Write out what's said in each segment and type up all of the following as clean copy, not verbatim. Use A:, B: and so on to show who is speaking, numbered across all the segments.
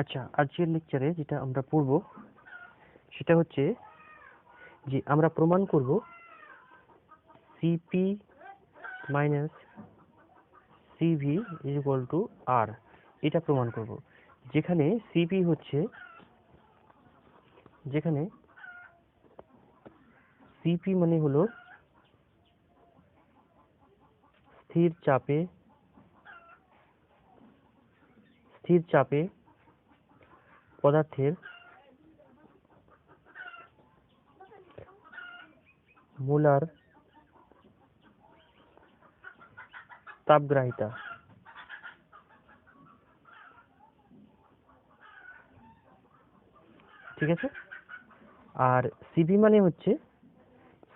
A: আচ্ছা, আজকের লেকচারে যেটা আমরা পড়ব সেটা হচ্ছে যে আমরা প্রমাণ করব CP minus CV is equal to R. এটা প্রমাণ করব, যেখানে সিপি হচ্ছে, যেখানে সিপি মানে হলো স্থির চাপে পদার্থের মোলার তাপগ্রাহিতা। ঠিক আছে। আর সিভি মানে হচ্ছে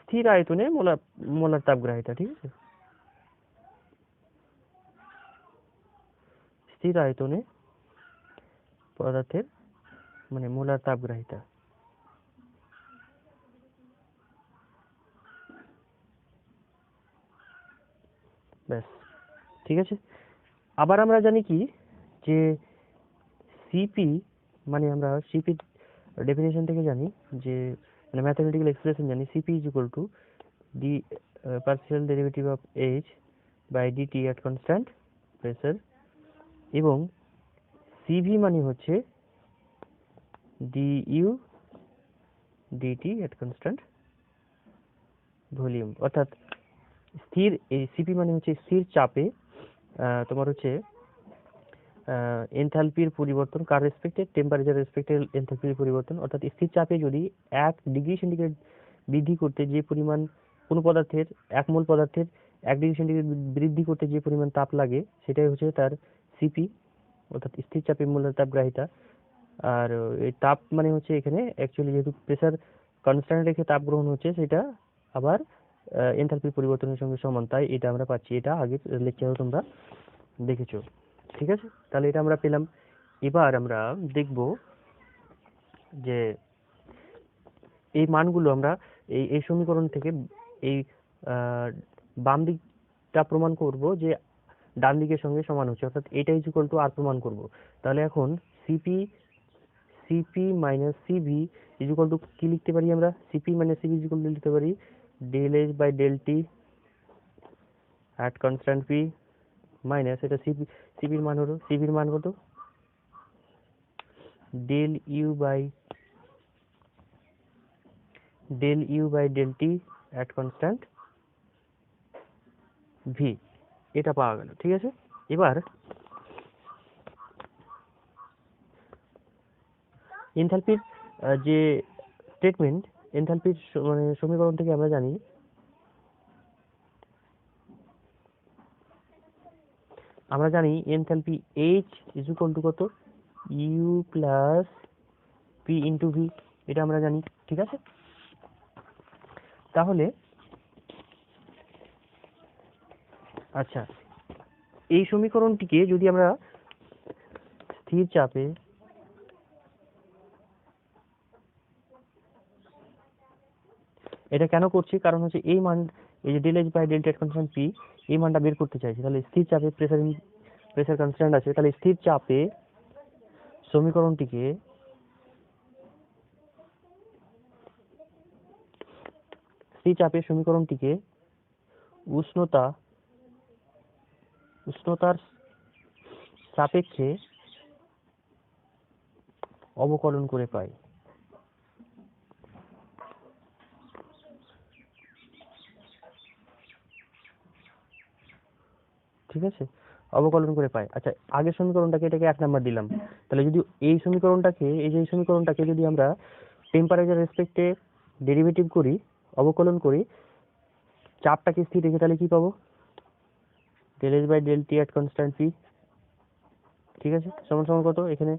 A: স্থির আয়তনে মোলার তাপগ্রাহিতা। ঠিক আছে, স্থির আয়তনে পদার্থের মানে মোলার তাপগ্রাহিতা। ব্যাস, ঠিক আছে। আবার আমরা জানি কি যে সিপি মানে আমরা সিপি ডেফিনেশন থেকে জানি যে মানে ম্যাথমেটিক্যাল এক্সপ্রেশন জানি, CP is equal to D partial derivative of H by DT at constant pressure, এবং সিভি মানে হচ্ছে DU DT at constant volume. অর্থাৎ স্থির, এই সিপি মানে হচ্ছে স্থির চাপে তোমার হচ্ছে এনথালপির পরিবর্তন, কার রেসপেক্টে, টেম্পারেচার রেসপেক্টে এনথালপির পরিবর্তন। অর্থাৎ স্থির চাপে যদি 1 ডিগ্রি সেন্টিগ্রেড বৃদ্ধি করতে যে পরিমাণ কোনো পদার্থের, 1 মোল পদার্থের 1 ডিগ্রি সেন্টিগ্রেড বৃদ্ধি করতে যে পরিমাণ তাপ লাগে, সেটাই হচ্ছে তার সিপি, অর্থাৎ স্থির চাপে মোলার তাপগ্রাহিতা। আর এই তাপ মানে হচ্ছে এখানে অ্যাকচুয়ালি যেহেতু প্রেসার কনস্ট্যান্ট রেখে তাপ গ্রহণ হচ্ছে, সেটা আবার এনথালপির পরিবর্তনের সঙ্গে সমান, তাই এটা আমরা পাচ্ছি। এটা আগের লেকচারে তোমরা দেখেছো। ঠিক আছে, তাহলে এটা আমরা পেলাম। এবার আমরা দেখব যে এই মানগুলো আমরা এই এই সমীকরণ থেকে এই বাম দিকটা প্রমাণ করব যে ডান দিকের সঙ্গে সমান হচ্ছে, অর্থাৎ এটা ইজ ইকুয়াল টু আর প্রমাণ করব। তাহলে এখন CP minus CV is equal to কি লিখতে পারি আমরা? CP minus CV is equal to লিখতে পারি del H by del T at constant P minus, এটা সিপির মান হলো, সিভির মান কত? Del you by del T at constant V. এটা পাওয়া গেল। ঠিক আছে, এবার এনথালপির যে স্টেটমেন্ট, এনথালপির মানে সমীকরণ থেকে আমরা জানি enthalpy H is equal to কত? U plus P into V, এটা আমরা জানি। ঠিক আছে, তাহলে আচ্ছা, এই সমীকরণটিকে যদি আমরা স্থির চাপে এটা কেন করছি, কারণ হচ্ছে এই মান, এই যে del H by del T constant P, এই মানটা বের করতে চাইছি। তাহলে স্থির চাপে প্রেসার কনস্ট্যান্ট আছে, তাহলে স্থির চাপে সমীকরণটিকে উষ্ণতার সাপেক্ষে অবকলন করে পাই। ঠিক আছে, অবকলন করে পাই। আচ্ছা, আগের সমীকরণটাকে, এটাকে 1 নাম্বার দিলাম। তাহলে যদি এই সমীকরণটাকে যদি আমরা টেম্পারেচার রেসপেক্টে ডেরিভেটিভ করি, অবকলন করি, চাপটাকে স্থির রেখে, তাহলে কি পাবো? Del H by del T at constant P. ঠিক আছে, সমান সমান কত? এখানে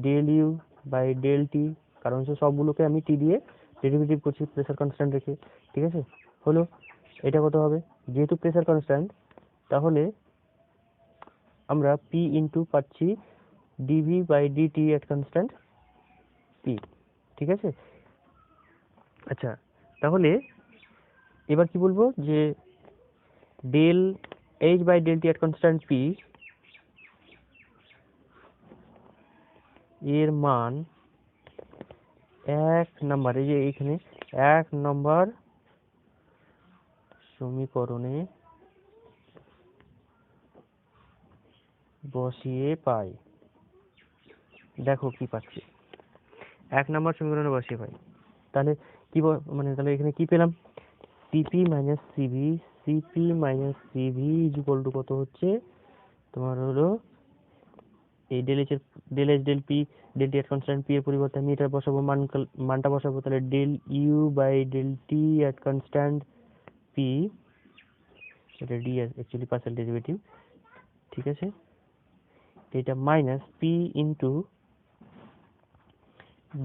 A: del you by del T, কারণ হচ্ছে সবগুলোকে আমি টি দিয়ে ডেরিভেটিভ করছি প্রেসার কনস্ট্যান্ট রেখে। ঠিক আছে, হলো। এটা কত হবে? যেহেতু প্রেসার কনস্ট্যান্ট, তাহলে আমরা পি ইন্টু পাচ্ছি DV by DT at constant P. ঠিক আছে, আচ্ছা, তাহলে এবার কি বলবো যে del H by del T at constant P এর মান 1 নাম্বার, এই যে এখানে 1 নম্বর সমীকরণে বসিয়ে পাই। দেখো কি পাচ্ছি, 1 নম্বর সমীকরণে বসিয়ে পাই। তাহলে কি মানে তাহলে এখানে কি পেলাম, CP minus CV, CP minus CV is equal to কত হচ্ছে তোমার হলো এই ডেল এইচ এর del H del P del T এর কনস্ট্যান্ট পি এর পরিবর্তে আমি এটা বসাবো, মানটা বসাবো, তাহলে del you by del T at constant P, এটা ডি অ্যাকচুয়ালি পার্শিয়াল ডেরিভেটিভ, ঠিক আছে, এটা মাইনাস পি ইন্টু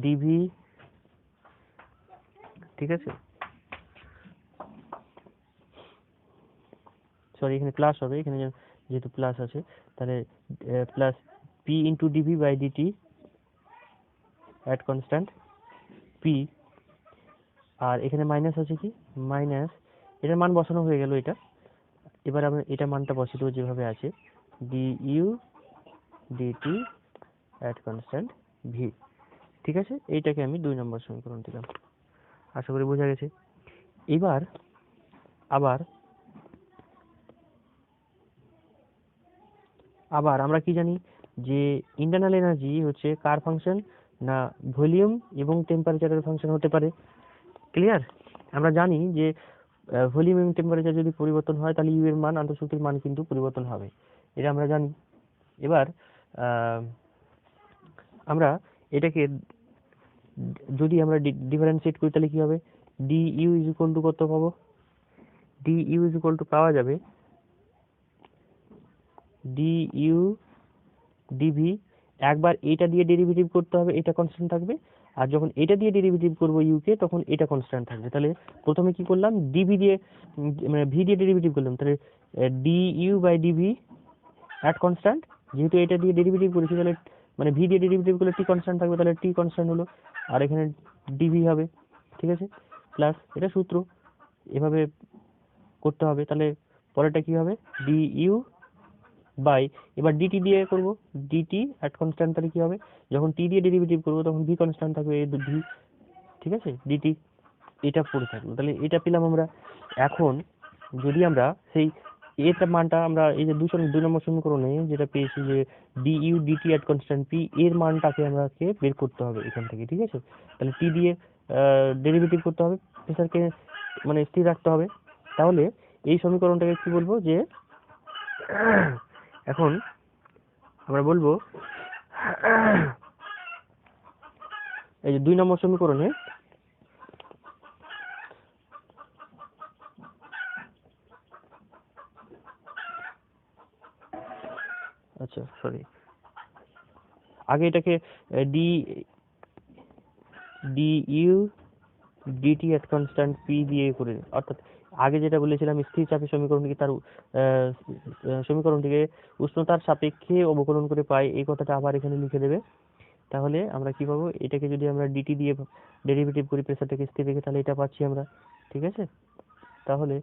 A: ডিভি, ঠিক আছে, সরি এখানে প্লাস হবে, এখানে যেহেতু প্লাস আছে তাহলে plus P into DV by DT at constant P, আর এখানে মাইনাস আছে কি মাইনাস, এটার মান বসানো হয়ে গেল এটা, এবার আমরা এটা মানটা বসিয়ে দেবো যেভাবে আছে, d u d T at constant V, ঠিক আছে, এইটাকে আমি 2 নম্বর সমীকরণ দিলাম। আশা করি বোঝা গেছে। এবার আবার আবার আমরা কি জানি যে ইন্টারনাল এনার্জি হচ্ছে কার ফাংশন না ভলিউম এবং টেম্পারেচারের ফাংশন হতে পারে, ক্লিয়ার। আমরা জানি যে ভলিউম এবং টেম্পারেচার যদি পরিবর্তন হয় তাহলে ইউ এর মান আন্তঃশক্তির মান কিন্তু পরিবর্তন হবে, এটা আমরা জানি। এবার আমরা এটাকে যদি আমরা ডিফারেন্সিয়েট করি তাহলে কি হবে, d u is equal to কত পাবো, d u is equal to পাওয়া যাবে ডি ইউ ডিভি, একবার এটা দিয়ে ডেরিভেটিভ করতে হবে, এটা কনস্ট্যান্ট থাকবে, আর যখন এটা দিয়ে ডেরিভেটিভ করবো ইউ কে তখন এটা কনস্ট্যান্ট থাকবে। তাহলে প্রথমে কি করলাম, ডিভি দিয়ে মানে ভি দিয়ে ডেরিভেটিভ করলাম, তাহলে d u by d V at constant, যেহেতু এটা দিয়ে ডেরিভেটিভ করেছি তাহলে মানে ভি দিয়ে ডেরিভেটিভ করলে টি কনস্ট্যান্ট থাকবে, তাহলে টি কনস্ট্যান্ট হলো, আর এখানে ডিভি হবে, ঠিক আছে, প্লাস এটা সূত্র এভাবে করতে হবে। তাহলে পরেরটা কি হবে, ডি ইউ বাই, এবার ডিটি দিয়ে করব, ডিটি অ্যাট কনস্ট্যান্ট, তাহলে কি হবে, যখন টি দিয়ে ডেরিভেটিভ করবো তখন ভি কনস্ট্যান্ট থাকবে, এই ভি, ঠিক আছে, ডিটি এটা পড়ে থাকলো, তাহলে এটা পেলাম আমরা। এখন যদি আমরা সেই এটার মানটা আমরা এই যে 2 নম্বর সমীকরণে যেটা পেয়েছি যে d u d T at constant P, এর মানটাকে আমাকে বের করতে হবে এখান থেকে, ঠিক আছে, তাহলে টি দিয়ে ডেরিভেটিভ করতে হবে, প্রেসারকে মানে স্থির রাখতে হবে। তাহলে এই সমীকরণটাকে কি বলবো যে এখন আমরা বলবো এই যে 2 নম্বর সমীকরণে আচ্ছা সরি আগে এটাকে d d u d T at constant P দিয়ে করে, অর্থাৎ আগে যেটা বলেছিলাম স্থির চাপের সমীকরণটিকে তার সমীকরণটিকে উষ্ণতার সাপেক্ষে অবকলন করে পাই, এই কথাটা আবার এখানে লিখে দেবে। তাহলে আমরা কি পাবো, এটাকে যদি আমরা ডিটি দিয়ে ডেরিভেটিভ করি প্রেসারটাকে স্থির রেখে তাহলে এটা পাচ্ছি আমরা, ঠিক আছে। তাহলে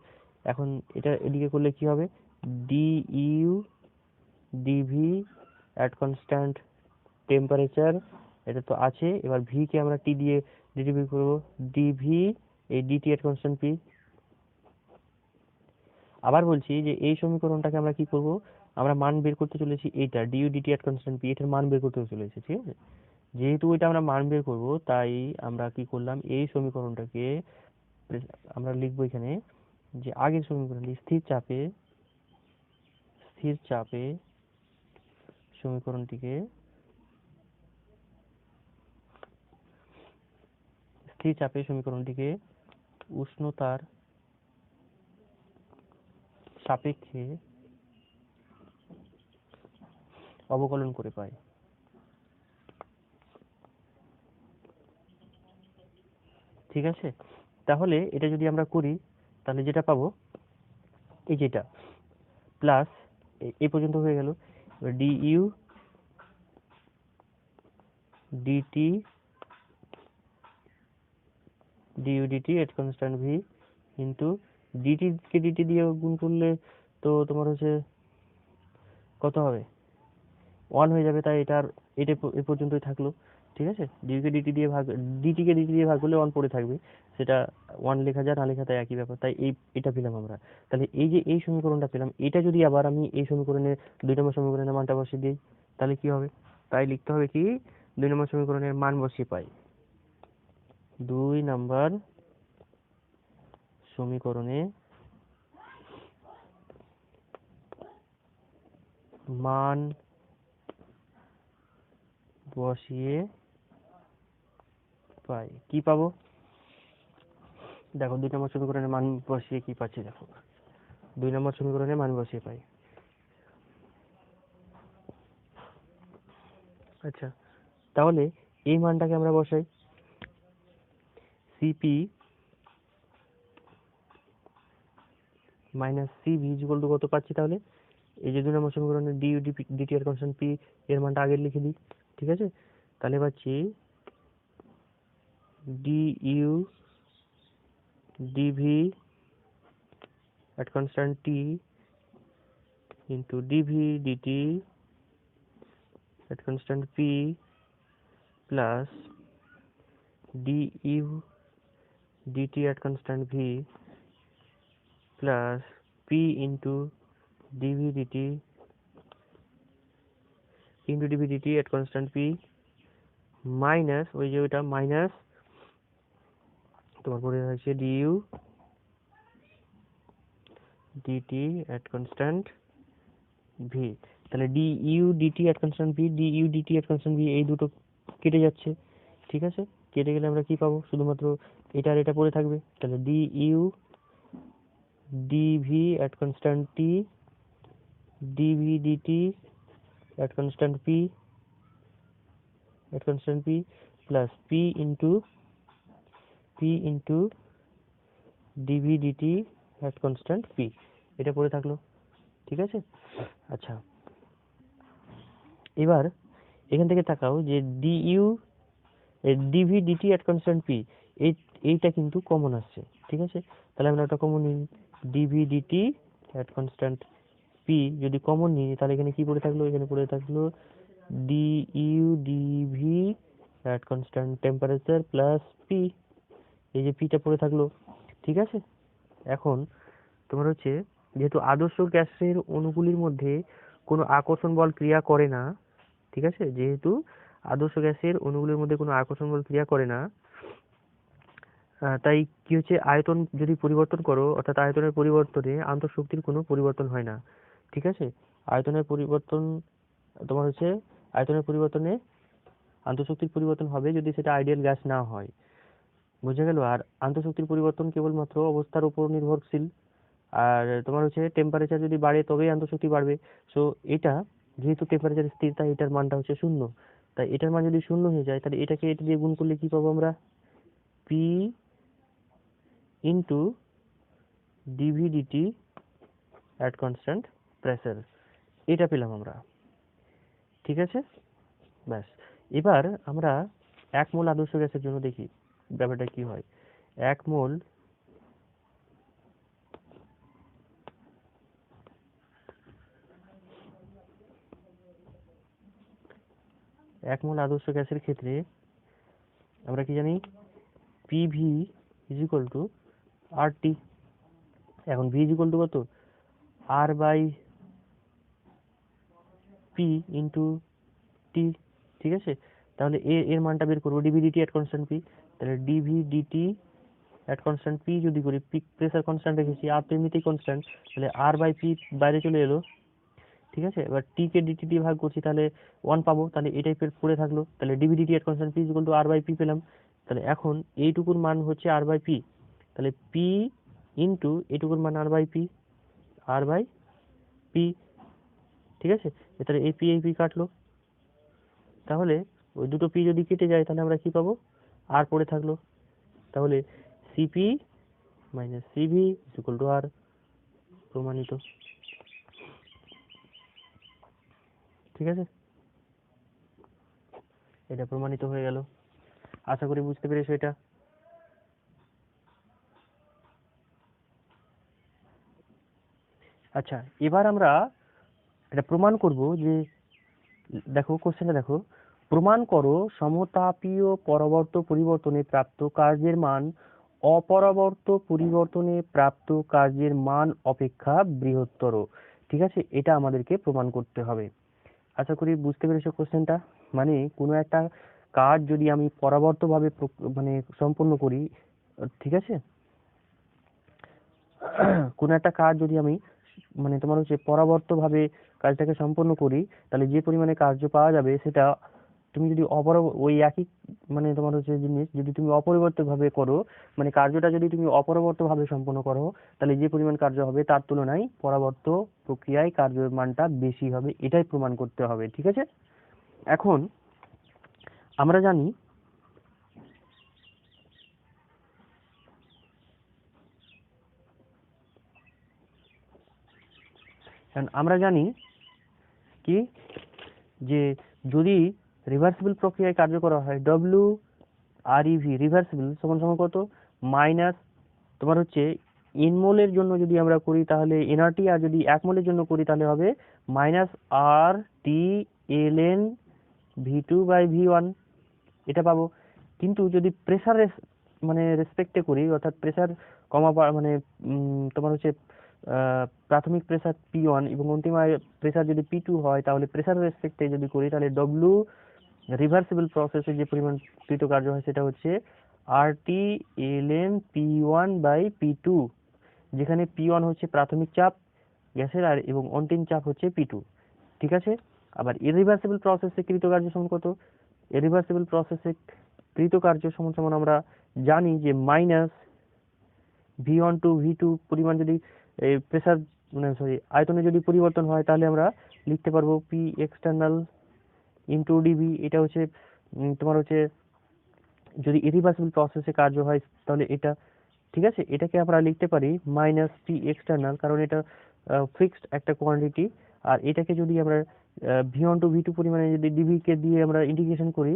A: এখন এটা এদিকে করলে কি হবে, d u d V at constant temperature, এটা তো আছে, এবার ভি কে আমরা টি দিয়ে ডেরিভেটিভ করবো, ডিভি এই ডিটি এট কনস্ট্যান্ট পি। আবার বলছি যে এই সমীকরণটাকে আমরা কি করব, আমরা মান বের করতে চলেছি এইটা due d T at constant P, এটার মান বের করতে চলেছি, ঠিক আছে, যেহেতু এটা আমরা মান বের করব তাই আমরা কি করলাম এই সমীকরণটাকে আমরা লিখবো এখানে যে আগের সমীকরণটি স্থির চাপে সমীকরণটিকে স্থির চাপে সমীকরণটিকে উষ্ণতার সাপেক্ষে অবকলন করে পাই, ঠিক আছে। তাহলে এটা যদি আমরা করি তাহলে যেটা পাবো এই যেটা প্লাস এই পর্যন্ত হয়ে গেল, d u d T d u d T at constant V into d T কে ডিটি দিয়ে গুণ করলে তো তোমার হচ্ছে কত হবে, 1 হয়ে যাবে, তাই এটা এ পর্যন্তই থাকলো। ঠিক আছে, ডিটিকে ডিটি দিয়ে ভাগ করলে 1 পড়ে থাকবে, সেটা 1 লেখা যায় না লেখা তাই একই ব্যাপার, তাই এটা পেলাম আমরা। তাহলে এই যে এই সমীকরণটা পেলাম, এটা যদি আবার আমি এই সমীকরণে 2 নম্বর সমীকরণের মানটা বসিয়ে দিই, তাহলে কি হবে? তাই লিখতে হবে কি, 2 নম্বর সমীকরণের মান বসিয়ে পাই, 2 নম্বর সমীকরণে মান বসিয়ে পাই, কি পাবো? দেখো 2 নম্বর সমীকরণের মান বসিয়ে কি পাচ্ছি, দেখো 2 নম্বর সমীকরণে মান বসিয়ে পাই। আচ্ছা, তাহলে এই মানটাকে আমরা বসাই, C P minus CV equal to কত পাচ্ছি? তাহলে এই যে 2 নম্বর সমীকরণের ডিইউ ডিটি এর কনস্ট্যান্ট পি এর মানটা আগে লিখে দিই। ঠিক আছে, তাহলে পাচ্ছি d u d V at constant t into dv dt at constant p plus du dt at constant v plus p into dv dt at constant p minus ওই যে ওটা মাইনাস তোমার পরে হচ্ছে du dt at constant v। তাহলে du dt at constant v, du dt at constant v এই দুটো কেটে যাচ্ছে। ঠিক আছে, কেটে গেলে আমরা কি পাবো? শুধুমাত্র এটা আর এটা পড়ে থাকবে। তাহলে du dv at constant t dv dt at constant p plus p into dv dt at constant p, এটা পড়ে থাকলো। ঠিক আছে, আচ্ছা এবার এখান থেকে তাকাও যে dv dt at constant p এইটা কিন্তু কমন আসছে। ঠিক আছে, তাহলে আমরা ওটা কমন নিই, dv dt at constant p যদি কমন নিই তাহলে এখানে কি পড়ে থাকলো? এখানে পড়ে থাকলো du dv at constant temperature plus p, এই যে পিটা পড়ে থাকলো। ঠিক আছে, এখন তোমার হচ্ছে যেহেতু আদর্শ গ্যাসের অণুগুলির মধ্যে কোনো আকর্ষণ বল ক্রিয়া করে না, ঠিক আছে, যেহেতু আদর্শ গ্যাসের অণুগুলির মধ্যে কোনো আকর্ষণ বল ক্রিয়া করে না, তাই কি হচ্ছে, আয়তন যদি পরিবর্তন করো অর্থাৎ আয়তনের পরিবর্তনে আন্তঃশক্তির কোনো পরিবর্তন হয় না। ঠিক আছে, আয়তনের পরিবর্তন তোমার হচ্ছে আয়তনের পরিবর্তনে আন্তঃশক্তির পরিবর্তন হবে যদি সেটা আইডিয়াল গ্যাস না হয়। বুঝে গেল? আর আন্তঃশক্তির পরিবর্তন কেবলমাত্র অবস্থার উপর নির্ভরশীল, আর তোমার হচ্ছে টেম্পারেচার যদি বাড়ে তবেই আন্তঃশক্তি বাড়বে। সো এটা যেহেতু টেম্পারেচার স্থির, তাই এটার মানটা হচ্ছে 0। তাই এটার মান যদি 0 হয়ে যায় তাহলে এটাকে এটা দিয়ে গুণ করলে কি পাবো আমরা? P into d V DT at constant pressure, এটা পেলাম আমরা। ঠিক আছে, ব্যাস। এবার আমরা 1 মোল আদর্শ গ্যাসের জন্য দেখি ব্যাপারটা কি হয়। 1 মোল আদর্শ গ্যাসের ক্ষেত্রে আমরা কি জানি? PV is equal to R T. এখন ভি ইজ ইকুয়াল টু কত? R by P into T. ঠিক আছে, তাহলে এর মানটা বের করবো, DV DT at constant P. তাহলে DV DT at constant P যদি করি, পিক প্রেসার কনস্ট্যান্ট রেখেছি, আর তো এমনিতেই কনস্ট্যান্ট, তাহলে আর বাই পি বাইরে চলে এলো। ঠিক আছে, এবার টি কে ডিটি দিয়ে ভাগ করছি, তাহলে 1 পাবো, তাহলে এই টাইপের পড়ে থাকলো। তাহলে DV DT at constant P is equal to R by P পেলাম। তাহলে এখন এইটুকুর মান হচ্ছে আর বাই পি, তাহলে পি ইন্টু এইটুকুর মান R by P, R by P. ঠিক আছে, তাহলে এই পি কাটলো, তাহলে ওই দুটো পি যদি কেটে যায় তাহলে আমরা কি পাবো? আর পড়ে থাকলো। তাহলে CP minus CV equal to R, প্রমাণিত। ঠিক আছে, এটা প্রমাণিত হয়ে গেল। আশা করি বুঝতে পেরেছো এটা। আচ্ছা, এবার আমরা এটা প্রমাণ করব যে দেখো কোশ্চেনটা দেখো, প্রমাণ করো সমতাপীয় পরাবর্ত পরিবর্তনে প্রাপ্ত কার্যের মান অপরাবর্ত পরিবর্তনে প্রাপ্ত কার্যের মান অপেক্ষা বৃহত্তর। ঠিক আছে, এটা আমাদেরকে প্রমাণ করতে হবে। আশা করি বুঝতে পেরেছো কোশ্চেনটা। মানে কোনো একটা কাজ যদি আমি পরাবর্তভাবে মানে সম্পন্ন করি, ঠিক আছে, কোনো একটা কাজ যদি আমি মানে তোমার হচ্ছে পরাবর্তভাবে কাজটাকে সম্পন্ন করি, তাহলে যে পরিমাণে কার্য পাওয়া যাবে সেটা তুমি যদি ওই একই মানে তোমার হচ্ছে জিনিস যদি তুমি অপরিবর্তিত ভাবে করো, মানে কার্যটা যদি তুমি অপরিবর্তিত ভাবে সম্পন্ন করো, তাহলে যে পরিমাণ কার্য হবে তার তুলনায় পরাবর্ত প্রক্রিয়ায় কার্যের মানটা বেশি হবে, এটাই প্রমাণ করতে হবে। ঠিক আছে, এখন আমরা জানি কি যে যদি রিভার্সিবল প্রক্রিয়ায় কার্য করা হয়, ডব্লিউ আর ইভি রিভার্সিবল সমান সমান কত, মাইনাস তোমার হচ্ছে এন মোলের জন্য যদি আমরা করি তাহলে এনআরটি, আর যদি 1 মোলের জন্য করি তাহলে হবে মাইনাস আর টি এল এন V2/V1, এটা পাবো। কিন্তু যদি প্রেসার মানে রেসপেক্টে করি, অর্থাৎ প্রেসার কমা মানে তোমার হচ্ছে প্রাথমিক প্রেসার P1 এবং অন্তিম প্রেসার যদি P2 হয়, তাহলে প্রেসার রেসপেক্টে যদি করি তাহলে ডব্লিউ রিভার্সিবল প্রসেসে যে পরিমাণ কৃতকার্য হয় সেটা হচ্ছে আরটি ln P1/P2, যেখানে P1 হচ্ছে প্রাথমিক চাপ গ্যাসের আর এবং অন্তিম চাপ হচ্ছে P2। ঠিক আছে, আবার ইরিভার্সিবল প্রসেসে কৃতকার্য সমান কত, ইরিভার্সিবল প্রসেসে কৃতকার্য সমান সমান আমরা জানি যে মাইনাস V1/V2 পরিমাণ যদি প্রেসার মানে সরি আয়তনে যদি পরিবর্তন হয়, তাহলে আমরা লিখতে পারবো P এক্সটার্নাল ইন্টু ডিভি। এটা হচ্ছে তোমার হচ্ছে যদি ইরিভার্সিবল প্রসেসে কার্য হয় তাহলে এটা। ঠিক আছে, এটাকে আমরা লিখতে পারি মাইনাস পি এক্সটার্নাল, কারণ এটা ফিক্সড একটা কোয়ান্টিটি। আর এটাকে যদি আমরা V1/V2 পরিমাণে যদি ডিভি কে দিয়ে আমরা ইন্টিগ্রেশন করি,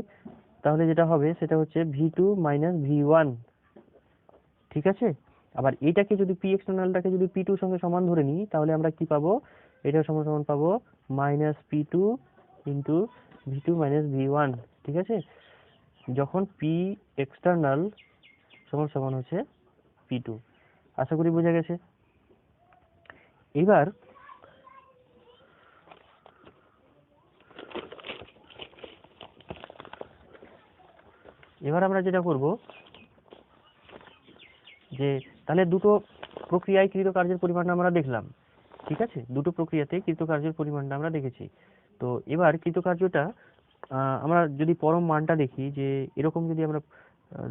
A: তাহলে যেটা হবে সেটা হচ্ছে V2 - V1। ঠিক আছে, আবার এটাকে যদি পি এক্সটার্নালটাকে যদি P2 সঙ্গে সমান ধরে নিই, তাহলে আমরা কি পাবো, এটা সমান সমান পাবো minus P2 into V2 - V1। ঠিক আছে, যখন পি এক্সটার্নাল সমান সমান হচ্ছে P2। আশা করি বোঝা গেছে। এবার আমরা যেটা করব যে তাহলে দুটো প্রক্রিয়ায় কৃতকার্যের পরিমাণটা আমরা দেখলাম। ঠিক আছে, দুটো প্রক্রিয়াতে কৃতকার্যের পরিমাণটা আমরা দেখেছি। তো এবার কৃতকার্যটা আমরা যদি পরম মানটা দেখি, যে এরকম যদি আমরা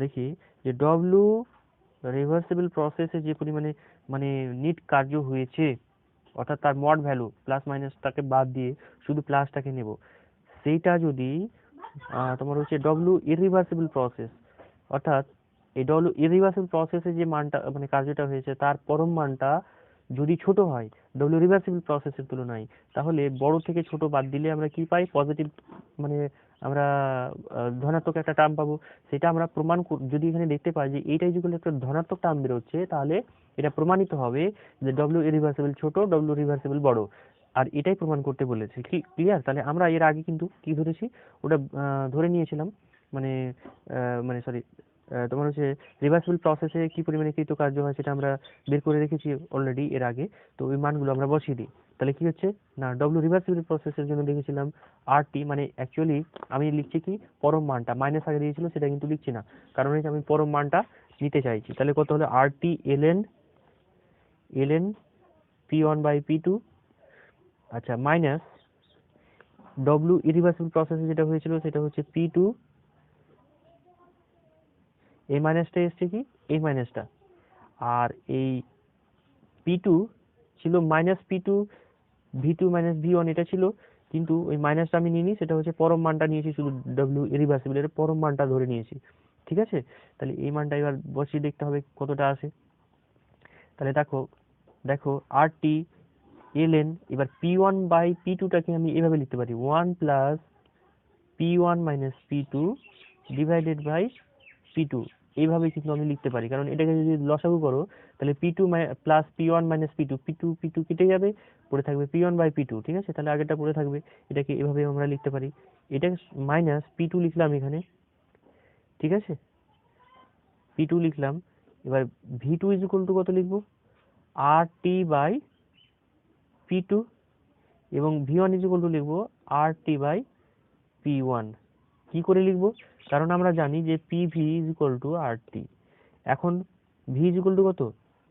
A: দেখি যে ডব্লিউ রিভার্সিবল প্রসেসে যে পরিমাণে মানে নিট কার্য হয়েছে, অর্থাৎ তার মড ভ্যালু প্লাস মাইনাসটাকে বাদ দিয়ে শুধু প্লাসটাকে নেব, সেইটা যদি তোমার হচ্ছে ডব্লিউ ইরিভার্সিবল প্রসেস, অর্থাৎ এই ডব্লিউ ইরিভার্সিবল প্রসেসে যে মানটা মানে কার্যটা হয়েছে তার পরম মানটা যদি ছোট হয় ডব্লিউ রিভার্সিবল প্রসেসের তুলনায়, তাহলে বড় থেকে ছোট বাদ দিলে আমরা কি পাই, পজিটিভ মানে আমরা ধনাত্মক একটা টার্ম পাবো। সেটা আমরা প্রমাণ যদি এখানে দেখতে পাই যে এইটাই যদি একটা ধনাত্মক টার্ম বেরোচ্ছে, তাহলে এটা প্রমাণিত হবে যে ডব্লিউ ইরিভার্সিবল ছোট, ডব্লিউ রিভার্সিবল বড়। আর এটাই প্রমাণ করতে বলেছে। কি ক্লিয়ার? তাহলে আমরা এর আগে কিন্তু কি ধরেছি, ওটা ধরে নিয়েছিলাম মানে মানে সরি তোমার হচ্ছে রিভার্সিবল প্রসেসে কি পরিমাণে কৃতকার্য হয় সেটা আমরা বের করে রেখেছি অলরেডি এর আগে। তো ওই মানগুলো আমরা বসিয়ে দিই, তাহলে কি হচ্ছে না, ডব্লিউ রিভার্সিবল প্রসেসের জন্য দেখেছিলাম আরটি, মানে অ্যাকচুয়ালি আমি লিখছি কি পরম মানটা, মাইনাস আগে দিয়েছিল সেটা কিন্তু লিখছি না, কারণ হচ্ছে আমি পরম মানটা নিতে চাইছি। তাহলে কত হলো আরটি এলএন P1/P2, আচ্ছা, মাইনাস ডব্লিউ ইরিভার্সিবল প্রসেসে যেটা হয়েছিল সেটা হচ্ছে P2, এই মাইনাসটা এসছে কি এই মাইনাসটা, আর এই P2 ছিল মাইনাস P2 V2 - V1 এটা ছিল, কিন্তু ওই মাইনাসটা আমি নিইনি, সেটা হচ্ছে পরম মানটা নিয়েছি, শুধু ডব্লিউ ইরিভার্সিবল এর পরম মানটা ধরে নিয়েছি। ঠিক আছে, তাহলে এই মানটা এবার বসিয়ে দেখতে হবে কতটা আসে। তাহলে দেখো দেখো আরটি এলএন, এবার P1/P2টাকে আমি এভাবে লিখতে পারি 1 plus P1 - P2 divided by P2। এইভাবে কিন্তু আমি লিখতে পারি, কারণ এটাকে যদি লসাগু করো তাহলে P2 plus P1 minus P2, P2 কেটে যাবে, পড়ে থাকবে P1 বাই P2, ঠিক আছে, তাহলে আগেরটা পড়ে থাকবে। এটাকে এভাবে আমরা লিখতে পারি, এটাকে মাইনাস P2 লিখলাম এখানে, ঠিক আছে, P2 লিখলাম। এবার V2 ইজ ইকুয়াল টু কত লিখবো, RT বাই P2, এবং V1 ইজ ইকুয়াল টু লিখবো RT বাই P1। কি করে লিখবো, কারণ আমরা জানি যে PV is equal to RT। এখন V ইজ ইকুয়াল টু কত,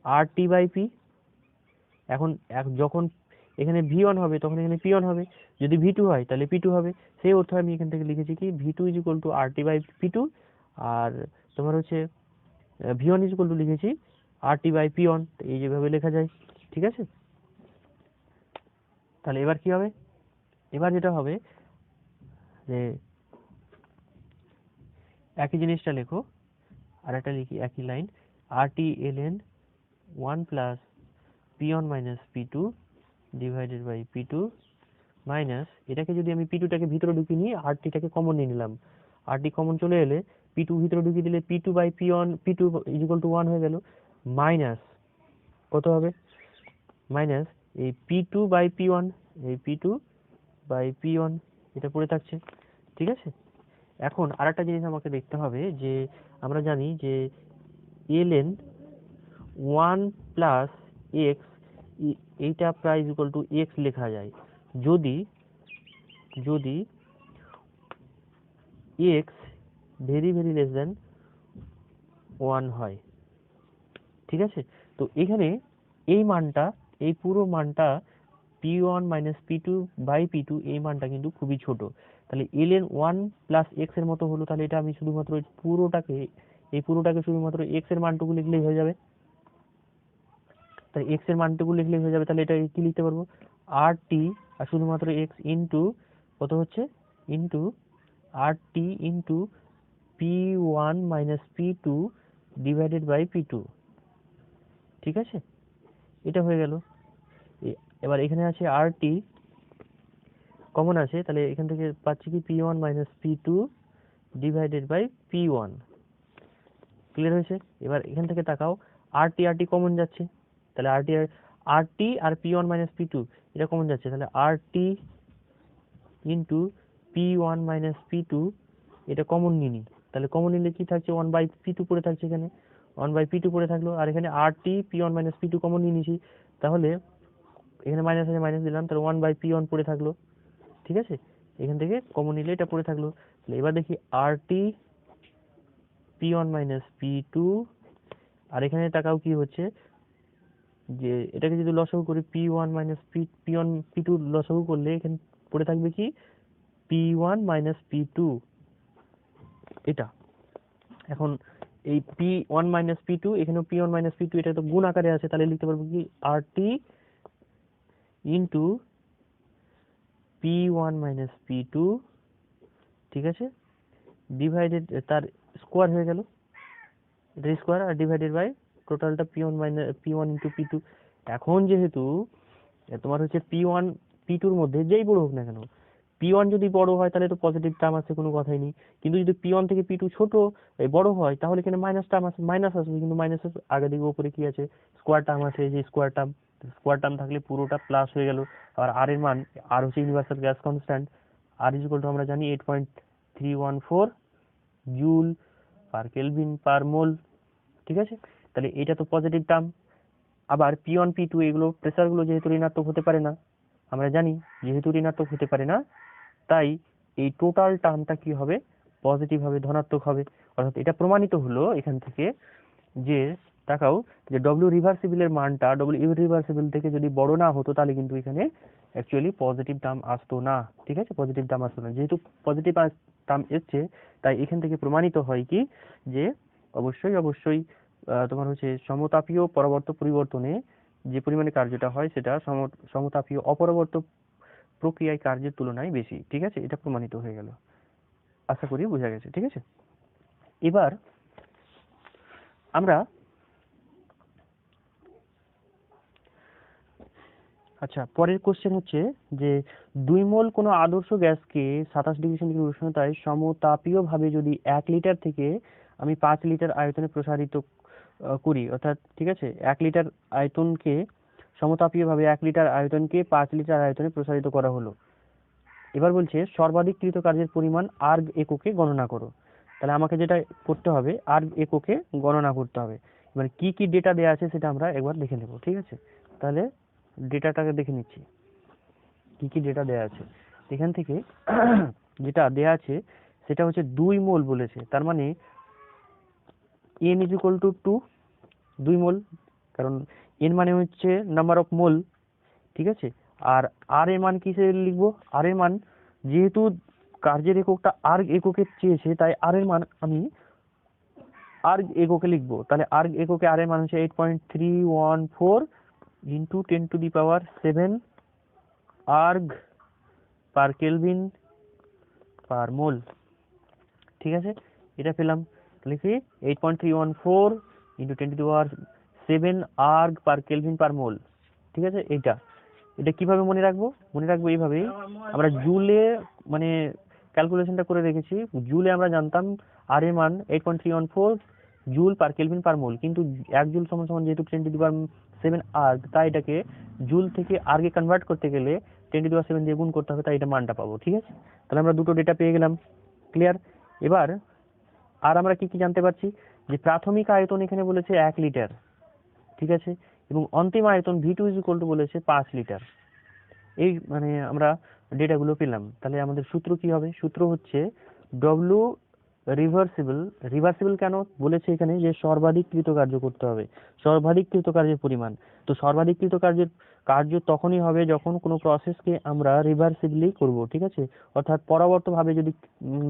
A: RT বাই P। এখন যখন এখানে V1 হবে তখন এখানে P1 হবে, যদি V2 হয় তাহলে P2 হবে। সেই অর্থে আমি এখান থেকে লিখেছি কি V2 is equal to RT by P2, আর তোমার হচ্ছে V1 ইজ ইকুয়াল টু লিখেছি RT বাই P1, এই যেভাবে লেখা যায়, ঠিক আছে। তাহলে এবার কি হবে, এবার যেটা হবে যে একই জিনিসটা লেখো, আর একটা লিখি একই line, RT ln 1 plus P1 minus P2 divided by P2 minus, এটাকে যদি আমি P2টাকে ভিতরে ঢুকিয়ে নিই, RTটাকে কমন নিয়ে নিলাম, RT কমন চলে এলে P2 ভিতরে ঢুকিয়ে দিলে P2 by P1, P2 is equal two 1 হয়ে গেল, মাইনাস কত হবে, মাইনাস এই P2 বাই P1, এই P2 বাই P1 এটা পড়ে থাকছে, ঠিক আছে। এখন আরেকটা জিনিস আমাকে দেখতে হবে, যে আমরা জানি যে ln 1 প্লাস x, এইটা প্রায় ইজ ইকুয়াল টু x লেখা যায় যদি x very very less than 1 হয়, ঠিক আছে। তো এখানে এই মানটা, এই পুরো মানটা P1 minus P2 by P2, এই মানটা কিন্তু খুবই ছোট, তাহলে ln 1 প্লাস x এর মতো হলো, তাহলে এটা আমি শুধুমাত্র এই পুরোটাকে শুধুমাত্র x এর মানটুকু লিখলেই হয়ে যাবে, তাহলে x এর মানটুকু লিখলেই হয়ে যাবে। তাহলে এটা কি লিখতে পারবো, RT আর শুধুমাত্র x ইন্টু কত হচ্ছে, into RT into P1 minus P2 divided by P2, ঠিক আছে, এটা হয়ে গেল। এবার এখানে আছে RT কমন আছে, তাহলে এখান থেকে পাচ্ছি কি P1 minus P2 divided by P1, clear হয়েছে। এবার এখান থেকে তাকাও, RT কমন যাচ্ছে, তাহলে RT আর P1 মাইনাস P2 এটা কমন যাচ্ছে, তাহলে RT into P1 minus P2 এটা কমন নিয়ে নিই, তাহলে কমন নিলে কি থাকছে, 1 বাই P2 পড়ে থাকছে, এখানে 1 বাই P2 পড়ে থাকলো, আর এখানে RT P1 minus P2 common নিয়ে নিয়েছি, তাহলে এখানে মাইনাস আছে মাইনাস দিলাম, তাহলে 1 বাই P1 পড়ে থাকলো, ঠিক আছে, এখান থেকে কমন নিলে এটা পড়ে থাকলো। তাহলে এবার দেখি RT P1 মাইনাস P2, আর এখানে তাকাও কি হচ্ছে, যে এটাকে যদি লসাগু করি P1 মাইনাস P1 P2 লসাগু করলে এখানে পড়ে থাকবে কি P1 মাইনাস P2 এটা। এখন এই P1 মাইনাস P2, এখানেও P1 মাইনাস P2, এটা তো গুণ আকারে আছে, তাহলে লিখতে পারবো কি RT into P1 minus P2, ঠিক আছে, ডিভাইডেড তার স্কোয়ার হয়ে গেল, এটা স্কোয়ার, আর ডিভাইডেড বাই টোটালটা P1 ইন্টু P2। এখন যেহেতু তোমার হচ্ছে P1 P2 এর মধ্যে যেই বড় হোক না কেন, P1 যদি বড় হয় তাহলে তো পজিটিভ টার্ম আছে, কোনো কথাই নেই, কিন্তু যদি P1 থেকে P2 ছোট বড় হয় তাহলে এখানে মাইনাস টার্ম আছে, মাইনাস আসবে, কিন্তু মাইনাসের আগে দিকে উপরে কি আছে, স্কোয়ার টার্ম আছে, এই যে স্কোয়ার টার্ম থাকলে পুরোটা প্লাস হয়ে গেল। আর আর এর মান, আর হচ্ছে universal gas constant, R is equal to আমরা জানি 8.314 joule per kelvin per mole, ঠিক আছে। তাহলে এটা তো পজিটিভ টার্ম। আবার P1 P2 এগুলো প্রেসারগুলো যেহেতু ঋণাত্মক হতে পারে না, আমরা জানি যেহেতু ঋণাত্মক হতে পারে না, তাই এই টোটাল টার্মটা কি হবে, পজিটিভ হবে, ধনাত্মক হবে। অর্থাৎ এটা প্রমাণিত হলো এখান থেকে যে, তাকাও যে ডব্লিউ রিভার্সিবল এর মানটা ডব্লিউ ইরিভার্সিবল থেকে যদি বড় না হতো তাহলে কিন্তু এখানে অ্যাকচুয়ালি পজিটিভ টার্ম আসতো না, ঠিক আছে, পজিটিভ টার্ম আসতো না। যেহেতু পজিটিভ টার্ম এসছে, তাই এখান থেকে প্রমাণিত হয় কি যে অবশ্যই তোমার হচ্ছে সমতাপীয় পরাবর্ত পরিবর্তনে যে পরিমাণে কার্যটা হয় সেটা সমতাপীয় অপরবর্ত প্রক্রিয়ায় কার্যের তুলনায় বেশি, ঠিক আছে, এটা প্রমাণিত হয়ে গেল, আশা করি বোঝা গেছে, ঠিক আছে। এবার আমরা আচ্ছা, পরের কোশ্চেন হচ্ছে যে 2 মোল কোনো আদর্শ গ্যাসকে 27 ডিগ্রি সেন্টিগ্রেড উষ্ণতায় সমতাপীয় ভাবে যদি 1 লিটার থেকে আমি 5 লিটার আয়তনে প্রসারিত করি, অর্থাৎ ঠিক আছে 1 লিটার আয়তনকে সমতাপীয়ভাবে 1 লিটার আয়তনকে 5 লিটার আয়তনে প্রসারিত করা হলো। এবার বলছে সর্বাধিক কৃত কার্যের পরিমাণ আর্গ এককে গণনা করো। তাহলে আমাকে যেটা করতে হবে আর্গ এককে গণনা করতে হবে। এবার কি কি ডেটা দেওয়া আছে সেটা আমরা একবার দেখে নেব, ঠিক আছে। তাহলে ডেটাটাকে দেখে নিচ্ছি কি কি ডেটা দেওয়া আছে। এখান থেকে যেটা দেওয়া আছে সেটা হচ্ছে 2 মোল বলেছে, তার মানে n ইজ ইকুয়াল টু 2 মোল, কারণ n মানে হচ্ছে নাম্বার অফ মোল, ঠিক আছে। আর আর এর মান কিসে লিখবো, আর এর মান যেহেতু কার্যের এককটা আর্গ এককে চেয়েছে তাই আর এর মান আমি আর্গ এককে লিখবো। তাহলে আর্গ এককে আর এর মান হচ্ছে 8.314 into 10⁻7 erg per kelvin per mole, ঠিক আছে। এটা পেলাম, তাহলে কি 8.314 into 10⁻7 erg per kelvin per mole, ঠিক আছে। এটা কিভাবে মনে রাখবো, মনে রাখবো এইভাবে, আমরা জুলে মানে ক্যালকুলেশনটা করে রেখেছি। জুলে আমরা জানতাম আর এর মান 8.314 জুল পার কেলভিন পার মোল, কিন্তু 1 জুল সমান সমান যেহেতু 10⁻7 আর্গ, তাই এটাকে জুল থেকে আর্গে কনভার্ট করতে গেলে 10⁻7 দিয়ে গুণ করতে হবে, তাই এটা মানটা পাবো, ঠিক আছে। তাহলে আমরা দুটো ডেটা পেয়ে গেলাম, ক্লিয়ার। এবার আর আমরা কি কি জানতে পারছি, যে প্রাথমিক আয়তন এখানে বলেছে 1 লিটার, ঠিক আছে, এবং অন্তিম আয়তন V2 ইজ ইকুয়াল টু বলেছে 5 লিটার। এই মানে আমরা ডেটাগুলো পেলাম। তাহলে আমাদের সূত্র কি হবে, সূত্র হচ্ছে ডব্লিউ রিভার্সিবল কেন বলেছে এখানে, যে সর্বাধিক কৃতকার্য করতে হবে, সর্বাধিক কৃতকার্যের পরিমাণ। তো সর্বাধিক কৃতকার্যের কার্য তখনই হবে যখন কোনো প্রসেসকে আমরা রিভার্সিবলি করব, ঠিক আছে। অর্থাৎ পরবর্তীভাবে যদি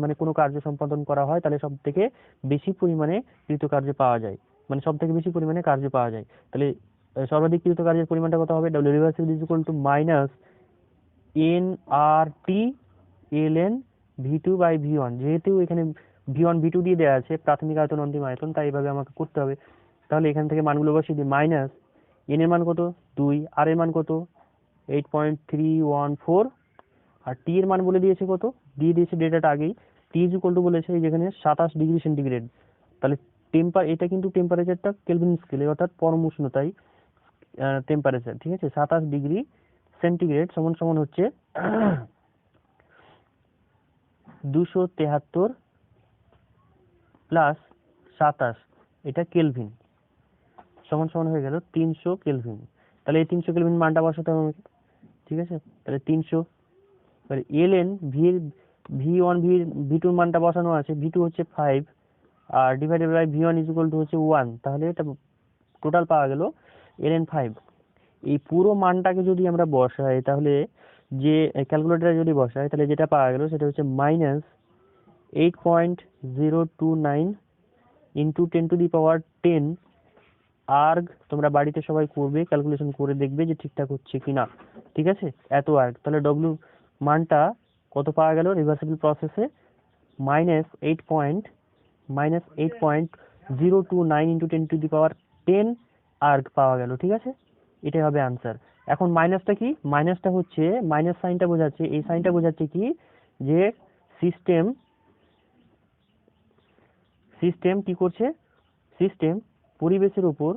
A: মানে কোনো কার্য সম্পাদন করা হয় তাহলে সব থেকে বেশি পরিমাণে কৃতকার্য পাওয়া যায়, মানে সব থেকে বেশি পরিমাণে কার্য পাওয়া যায়। তাহলে সর্বাধিক কৃত কার্যের পরিমাণটা কত হবে, W reversible is equal to minus NRT ln V2 by V1। যেহেতু এখানে V1 V2 দিয়ে দেওয়া আছে প্রাথমিক আয়তন অন্তিম আয়তন, তাই এইভাবে আমাকে করতে হবে। তাহলে এখান থেকে মানগুলো বসিয়ে দিই, মাইনাস n এর মান কত 2, আর এর মান কত 8.314, আর টি এর মান বলে দিয়েছে কত, দিয়ে দিয়েছে ডেটাটা আগেই, টি ইজ ইকুয়াল টু বলেছে যেখানে 27°C। তাহলে এটা কিন্তু টেম্পারেচারটা কেলভিন স্কেলে, অর্থাৎ পরম উষ্ণতায় টেম্পারেচার, ঠিক আছে। 27°C সমান সমান হচ্ছে 273 প্লাস 27, এটা কেলভিন, সমান সমান হয়ে গেল 300 কেলভিন। তাহলে এই 300 কেলভিন মানটা বসাতে হবে আমাকে, ঠিক আছে। তাহলে 300, তাহলে ln V1 V2 মানটা বসানো আছে, V2 হচ্ছে 5 R divided by V1 is equal to হচ্ছে 1, তাহলে এটা টোটাল পাওয়া গেল ln 5। এই পুরো মানটাকে যদি আমরা বসাই, তাহলে যে ক্যালকুলেটরে যদি বসাই, তাহলে যেটা পাওয়া গেল সেটা হচ্ছে মাইনাস 8.029 ইন্টু 10⁻10 আর্গ। তোমরা বাড়িতে সবাই করবে, ক্যালকুলেশন করে দেখবে যে ঠিকঠাক হচ্ছে কিনা, ঠিক আছে। এত আর্গ, তাহলে ডব্লিউ মানটা কত পাওয়া গেল রিভার্সিবল প্রসেসে, -8.029 ইন্টু 10⁻10 আর্গ পাওয়া গেল, ঠিক আছে। এটাই হবে আনসার। এখন মাইনাসটা কি, মাইনাসটা হচ্ছে মাইনাস সাইনটা বোঝাচ্ছে, এই সাইনটা বোঝাচ্ছে কি, যে সিস্টেম কি করছে, সিস্টেম পরিবেশের উপর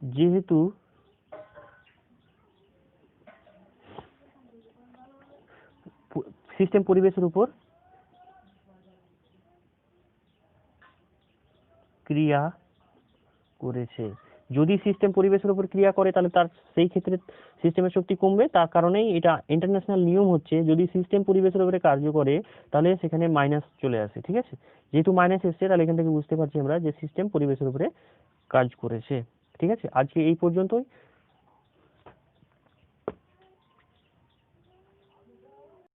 A: যেহেতু সিস্টেম পরিবেশের উপর ক্রিয়া করেছে। যদি সিস্টেম পরিবেশের উপর ক্রিয়া করে তাহলে তার সেই ক্ষেত্রে সিস্টেমের শক্তি কমবে, তার কারণেই এটা ইন্টারন্যাশনাল নিয়ম হচ্ছে যদি সিস্টেম পরিবেশের উপরে কার্য করে তাহলে সেখানে মাইনাস চলে আসে, ঠিক আছে। যেহেতু মাইনাস এসছে তাহলে এখান থেকে বুঝতে পারছি আমরা যে সিস্টেম পরিবেশের উপরে কাজ করেছে, ঠিক আছে। আজকে এই পর্যন্তই।